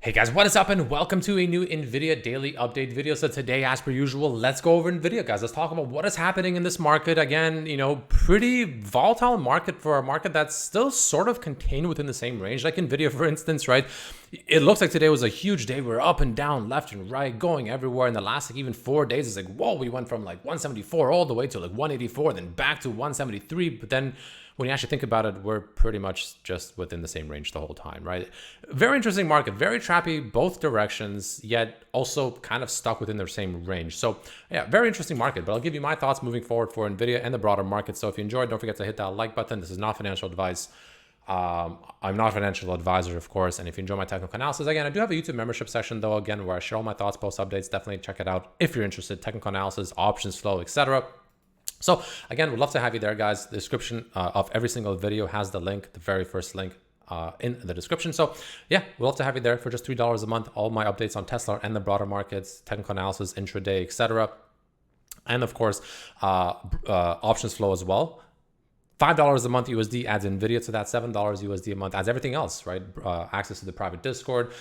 Hey guys, what is up and welcome to a new Nvidia daily update video. So today, as per usual, let's go over Nvidia, guys. Let's talk about what is happening in this market. Again, pretty volatile market for a market that's still sort of contained within the same range. Like Nvidia, for instance, right? It looks like today was a huge day. We're up and down, left and right, going everywhere. In the last even 4 days, it's like, whoa, we went from like 174 all the way to like 184, then back to 173. But then when you actually think about it, we're pretty much just within the same range the whole time, right? Very interesting market, very trappy both directions, yet also kind of stuck within their same range. So yeah, very interesting market, but I'll give you my thoughts moving forward for Nvidia and the broader market. So if you enjoyed, don't forget to hit that like button. This is not financial advice. I'm not a financial advisor, of course. And if you enjoy my technical analysis, again, I do have a YouTube membership section though, again, where I share all my thoughts, post updates. Definitely check it out if you're interested. Technical analysis, options flow, etc. So again, we'd love to have you there, guys. The description of every single video has the link, the very first link in the description. So yeah, we'd love to have you there for just $3 a month. All my updates on Tesla and the broader markets, technical analysis, intraday, etc. And of course, options flow as well. $5 a month USD adds Nvidia to that. $7 USD a month adds everything else, right? Access to the private Discord,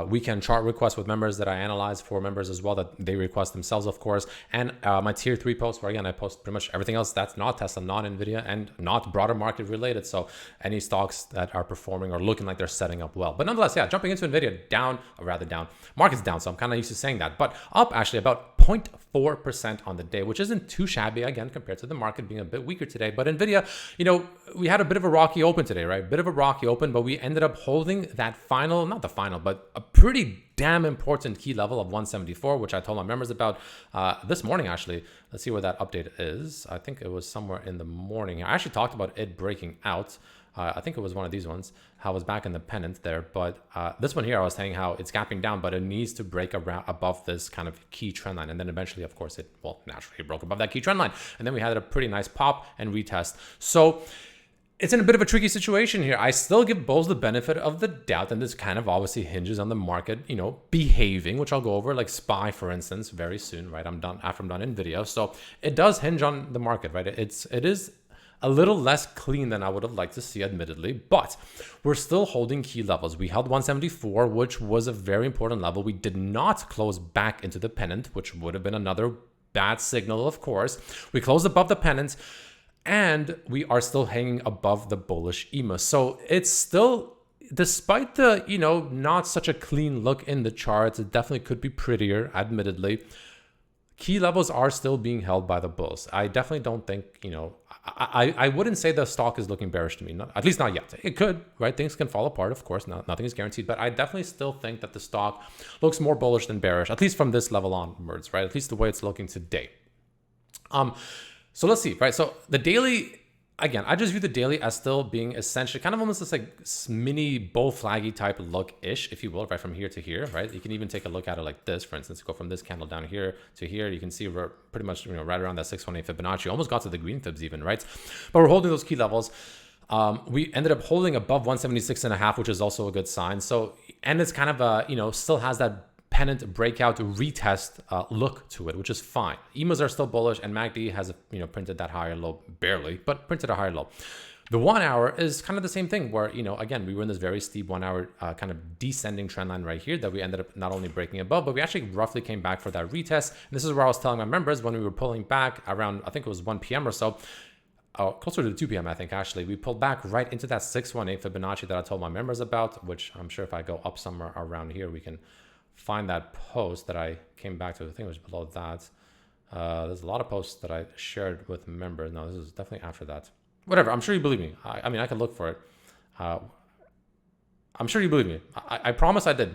weekend chart requests with members that I analyze for members as well, that they request themselves, of course. And my tier 3 posts, where again, I post pretty much everything else that's not Tesla, not Nvidia, and not broader market related. So any stocks that are performing or looking like they're setting up well. But nonetheless, yeah, jumping into Nvidia, down, or rather down. Market's down, so I'm kind of used to saying that. But up actually about 0.4% on the day, which isn't too shabby, again, compared to the market being a bit weaker today. But Nvidia, we had a bit of a rocky open today, right? Bit of a rocky open, but we ended up holding that final, not the final, but a pretty damn important key level of 174, which I told my members about this morning, actually. Let's see where that update is. I think it was somewhere in the morning. I actually talked about it breaking out. I think it was one of these ones, how it was back in the pennant there. But this one here, I was saying how it's gapping down, but it needs to break around above this kind of key trend line. And then eventually, of course, naturally broke above that key trend line. And then we had a pretty nice pop and retest. So it's in a bit of a tricky situation here. I still give bulls the benefit of the doubt, and this kind of obviously hinges on the market, behaving, which I'll go over, like SPY, for instance, very soon, right? After I'm done in video. So it does hinge on the market, right? It is a little less clean than I would have liked to see, admittedly, but we're still holding key levels. We held 174, which was a very important level. We did not close back into the pennant, which would have been another bad signal, of course. We closed above the pennant, and we are still hanging above the bullish EMA. So it's still, despite the, not such a clean look in the charts, it definitely could be prettier, admittedly. Key levels are still being held by the bulls. I definitely don't think, I wouldn't say the stock is looking bearish to me, at least not yet. It could, right? Things can fall apart, of course. Nothing is guaranteed, but I definitely still think that the stock looks more bullish than bearish, at least from this level onwards, right? At least the way it's looking today. So let's see, right? So the daily, again, I just view the daily as still being essentially kind of almost this like mini bull flaggy type look-ish, if you will, right? From here to here, right? You can even take a look at it like this, for instance, go from this candle down here to here. You can see we're pretty much, right around that 618 Fibonacci, almost got to the green fibs even, right? But we're holding those key levels. We ended up holding above 176.5, which is also a good sign. So, and it's kind of a, still has that pennant breakout retest look to it, which is fine. EMAs are still bullish, and MACD has printed that higher low, barely, but printed a higher low. The 1 hour is kind of the same thing, where again, we were in this very steep 1 hour kind of descending trend line right here that we ended up not only breaking above, but we actually roughly came back for that retest. And this is where I was telling my members when we were pulling back around, I think it was 1 p.m. or so, closer to 2 p.m. I think, actually, we pulled back right into that 618 Fibonacci that I told my members about, which I'm sure if I go up somewhere around here, we can find that post that I came back to. I think it was below that. There's a lot of posts that I shared with members. No, this is definitely after that. Whatever, I'm sure you believe me. I mean, I can look for it. I'm sure you believe me. I promise I did.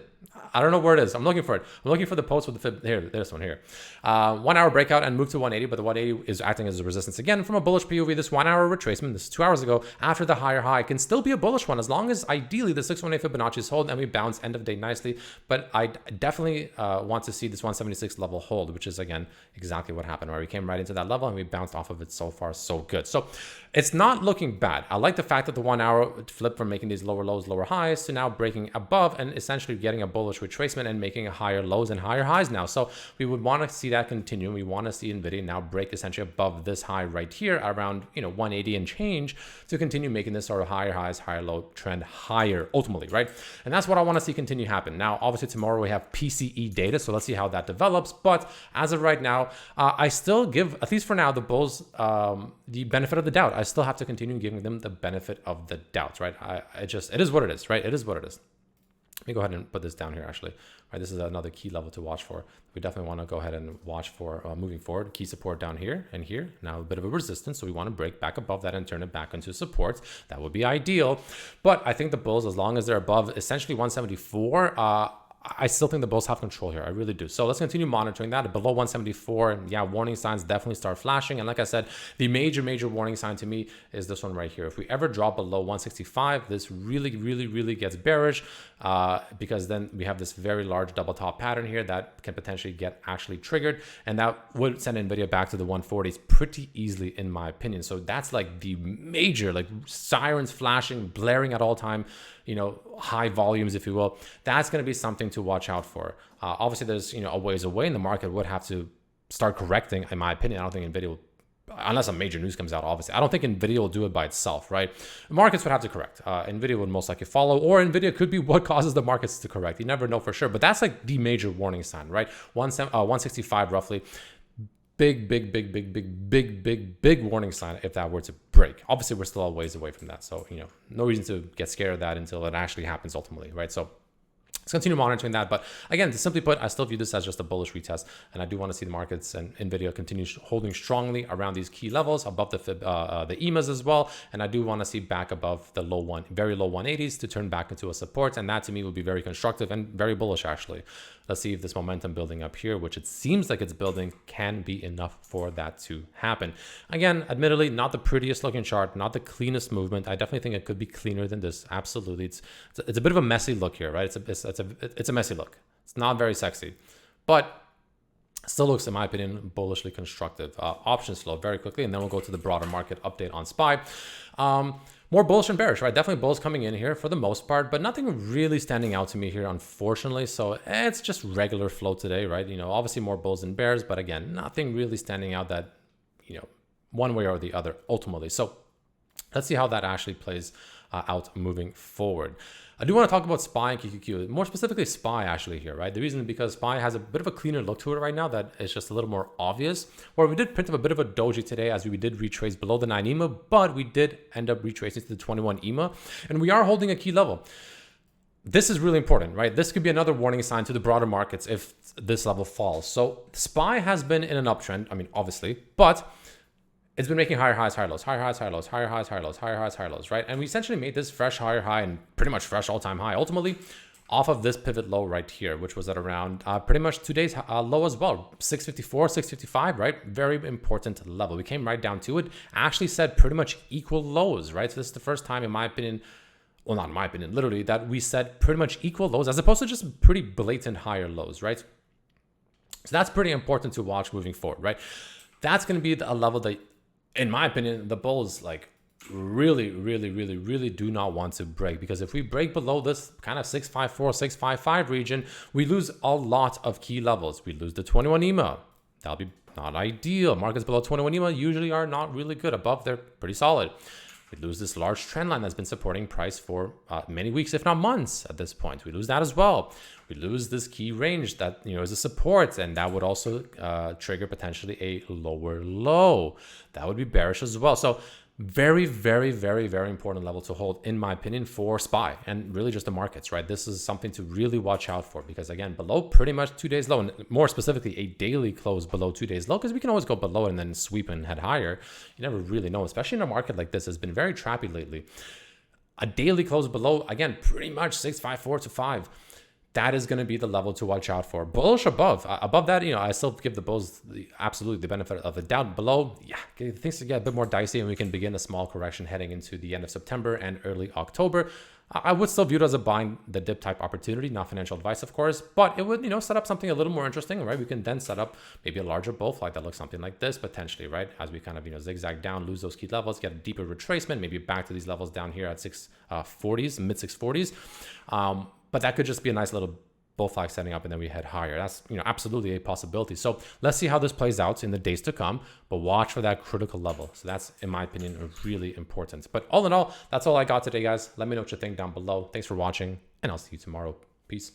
I don't know where it is. I'm looking for it. I'm looking for the post with the fib. Here, this one here. 1 hour breakout and move to 180, but the 180 is acting as a resistance again from a bullish POV. This 1 hour retracement, this is 2 hours ago, after the higher high, can still be a bullish one as long as ideally the 618 Fibonacci is hold and we bounce end of day nicely. But I definitely want to see this 176 level hold, which is again exactly what happened, where we came right into that level and we bounced off of it. So far, so good. So it's not looking bad. I like the fact that the 1 hour flipped from making these lower lows, lower highs to now breaking above and essentially getting a bullish retracement and making higher lows and higher highs now. So we would want to see that continue. We want to see Nvidia now break essentially above this high right here around 180 and change to continue making this sort of higher highs, higher low trend higher ultimately, right? And that's what I want to see continue happen. Now, obviously tomorrow we have PCE data, so let's see how that develops. But as of right now, I still give, at least for now, the bulls the benefit of the doubt. I still have to continue giving them the benefit of the doubts, right? It is what it is, right? It is what it is. Let me go ahead and put this down here, actually. Right, this is another key level to watch for. We definitely want to go ahead and watch for moving forward. Key support down here and here. Now a bit of a resistance, so we want to break back above that and turn it back into support. That would be ideal. But I think the bulls, as long as they're above essentially 174, I still think the bulls have control here. I really do. So let's continue monitoring that. Below 174, yeah, warning signs definitely start flashing. And like I said, the major warning sign to me is this one right here. If we ever drop below 165, this really gets bearish because then we have this very large double top pattern here that can potentially get actually triggered. And that would send Nvidia back to the 140s pretty easily, in my opinion. So that's like the major, like sirens flashing, blaring at all time, high volumes, if you will. That's going to be something to watch out for. Obviously, there's a ways away, and the market would have to start correcting. In my opinion, I don't think Nvidia will, unless some major news comes out. Obviously, I don't think Nvidia will do it by itself, right? Markets would have to correct. Nvidia would most likely follow, or Nvidia could be what causes the markets to correct. You never know for sure, but that's like the major warning sign, right? 165 roughly. Big warning sign if that were to break. Obviously, we're still a ways away from that. So, no reason to get scared of that until it actually happens ultimately, right? So let's continue monitoring that. But again, to simply put, I still view this as just a bullish retest. And I do want to see the markets and Nvidia continue holding strongly around these key levels, above the EMAs as well. And I do want to see back above the very low 180s to turn back into a support. And that to me would be very constructive and very bullish, actually. Let's see if this momentum building up here, which it seems like it's building, can be enough for that to happen. Again, admittedly, not the prettiest looking chart, not the cleanest movement. I definitely think it could be cleaner than this. Absolutely. It's a bit of a messy look here, right? It's a messy look. It's not very sexy, but still looks, in my opinion, bullishly constructive. Options flow very quickly, and then we'll go to the broader market update on SPY. More bullish and bearish, right? Definitely bulls coming in here for the most part, but nothing really standing out to me here, unfortunately. So it's just regular flow today, right? Obviously more bulls and bears, but again, nothing really standing out that, one way or the other ultimately. So let's see how that actually plays out moving forward. I do want to talk about SPY and QQQ, more specifically SPY actually here, right? The reason is because SPY has a bit of a cleaner look to it right now that is just a little more obvious. Where we did print up a bit of a doji today as we did retrace below the 9 EMA, but we did end up retracing to the 21 EMA, and we are holding a key level. This is really important, right? This could be another warning sign to the broader markets if this level falls. So SPY has been in an uptrend, obviously, but it's been making higher highs, higher lows, higher highs, higher lows, higher highs, higher lows, higher highs, higher lows, right? And we essentially made this fresh higher high and pretty much fresh all-time high, ultimately off of this pivot low right here, which was at around pretty much 2 days low as well, 654, 655, right? Very important level. We came right down to it, actually set pretty much equal lows, right? So this is the first time, in my opinion, well, not in my opinion, literally, that we set pretty much equal lows as opposed to just pretty blatant higher lows, right? So that's pretty important to watch moving forward, right? That's going to be a level that, in my opinion, the bulls really do not want to break, because if we break below this kind of 654, 655 region, we lose a lot of key levels. We lose the 21 EMA. That'll be not ideal. Markets below 21 EMA usually are not really good. Above, they're pretty solid. We lose this large trend line that's been supporting price for many weeks, if not months at this point. We lose that as well. We lose this key range that is a support, and that would also trigger potentially a lower low. That would be bearish as well. So very important level to hold, in my opinion, for SPY and really just the markets, right? This is something to really watch out for, because again, below pretty much 2 days low, and more specifically a daily close below 2 days low, because we can always go below and then sweep and head higher. You never really know, especially in a market like this. Has been very trappy lately. A daily close below, again, pretty much 654 to 5. That is going to be the level to watch out for. Bullish above that, I still give the bulls absolutely the benefit of the doubt. Below, yeah, things to get a bit more dicey, and we can begin a small correction heading into the end of September and early October. I would still view it as a buying the dip type opportunity, not financial advice, of course, but it would, set up something a little more interesting, right? We can then set up maybe a larger bull flag that looks something like this potentially, right? As we kind of, zigzag down, lose those key levels, get a deeper retracement, maybe back to these levels down here at 640s, mid 640s. But that could just be a nice little bull flag setting up and then we head higher. That's, absolutely a possibility. So let's see how this plays out in the days to come, but watch for that critical level. So that's, in my opinion, really important. But all in all, that's all I got today, guys. Let me know what you think down below. Thanks for watching, and I'll see you tomorrow. Peace.